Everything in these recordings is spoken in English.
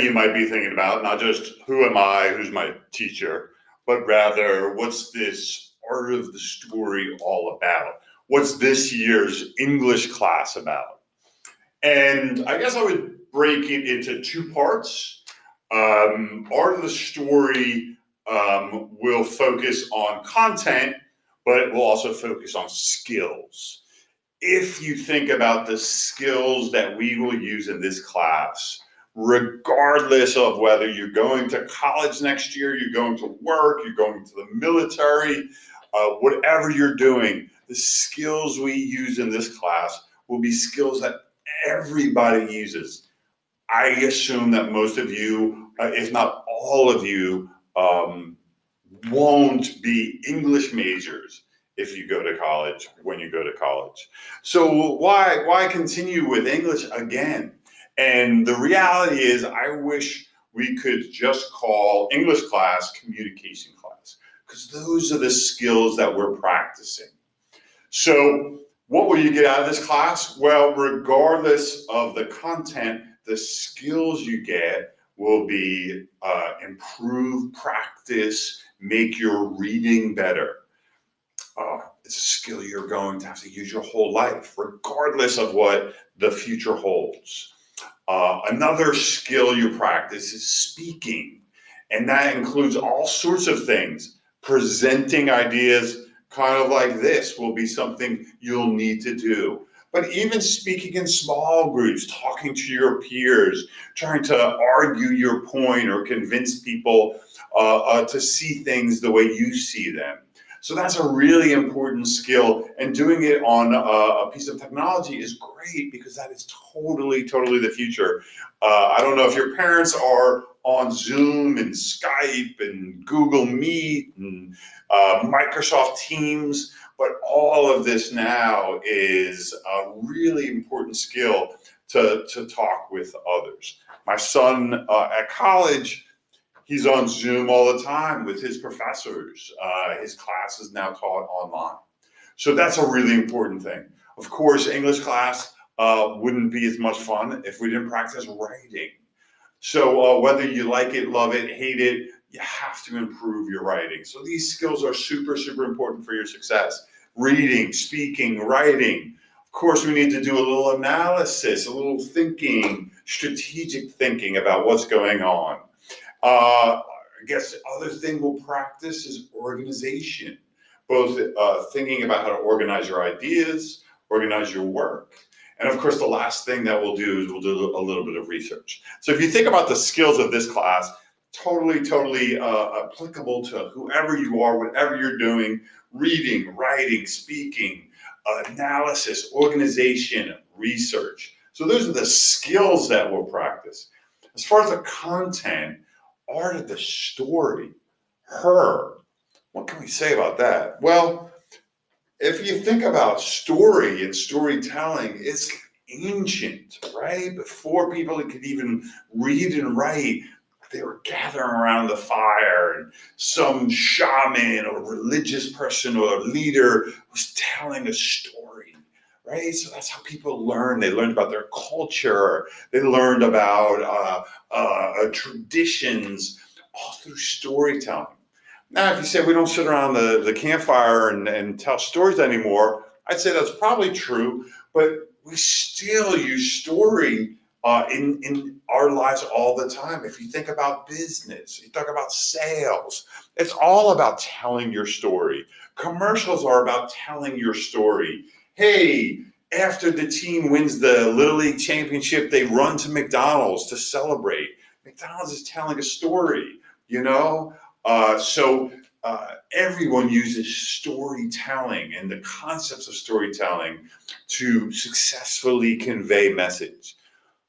you might be thinking about, not just who am I, who's my teacher, but rather what's this art of the story all about? What's this year's English class about? And I guess I would break it into two parts. Art of the story will focus on content, but it will also focus on skills. If you think about the skills that we will use in this class, regardless of whether you're going to college next year, you're going to work, you're going to the military, whatever you're doing, the skills we use in this class will be skills that everybody uses. I assume that most of you, if not all of you, won't be English majors if you go to college, when you go to college. So why continue with English again? And the reality is, I wish we could just call English class communication class, because those are the skills that we're practicing. So what will you get out of this class? Well, regardless of the content, the skills you get will be improve practice, make your reading better. It's a skill you're going to have to use your whole life, regardless of what the future holds. Another skill you practice is speaking, and that includes all sorts of things. Presenting ideas kind of like this will be something you'll need to do. But even speaking in small groups, talking to your peers, trying to argue your point or convince people to see things the way you see them. So that's a really important skill, and doing it on a piece of technology is great because that is totally the future. I don't know if your parents are on Zoom and Skype and Google Meet and Microsoft Teams, but all of this now is a really important skill to talk with others. My son at college, he's on Zoom all the time with his professors. His class is now taught online. So that's a really important thing. Of course, English class wouldn't be as much fun if we didn't practice writing. So whether you like it, love it, hate it, you have to improve your writing. So these skills are super important for your success. Reading, speaking, writing. Of course, we need to do a little analysis, a little thinking, strategic thinking about what's going on. I guess the other thing we'll practice is organization, both thinking about how to organize your ideas, organize your work. And of course, the last thing that we'll do is we'll do a little bit of research. So if you think about the skills of this class, totally applicable to whoever you are, whatever you're doing, reading, writing, speaking, analysis, organization, research. So those are the skills that we'll practice. As far as the content, art of the story, what can we say about that? Well, if you think about story and storytelling, it's ancient, right? Before people could even read and write, they were gathering around the fire, and some shaman or religious person or leader was telling a story, right? So that's how people learn. They learned about their culture. They learned about traditions, all through storytelling. Now, if you say we don't sit around the campfire and tell stories anymore, I'd say that's probably true, but we still use story in our lives all the time. If you think about business, you talk about sales, it's all about telling your story. Commercials are about telling your story. Hey, after the team wins the Little League championship, they run to McDonald's to celebrate. McDonald's is telling a story, you know? Everyone uses storytelling and the concepts of storytelling to successfully convey message.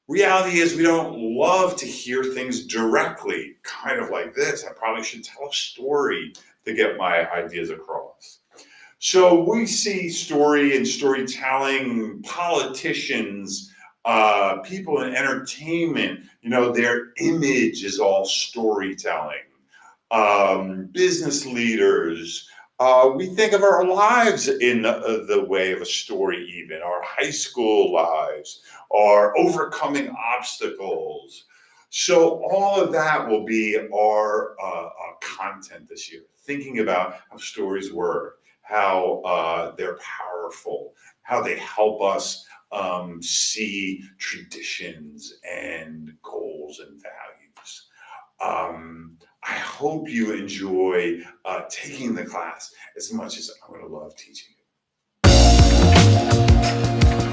Reality is we don't love to hear things directly, kind of like this. I probably should tell a story to get my ideas across. So we see story and storytelling, politicians, people in entertainment, their image is all storytelling. Business leaders, we think of our lives in the way of a story, even our high school lives, or overcoming obstacles. So all of that will be our content this year, thinking about how stories work, how they're powerful, how they help us see traditions and goals and values. I hope you enjoy taking the class as much as I'm going to love teaching it.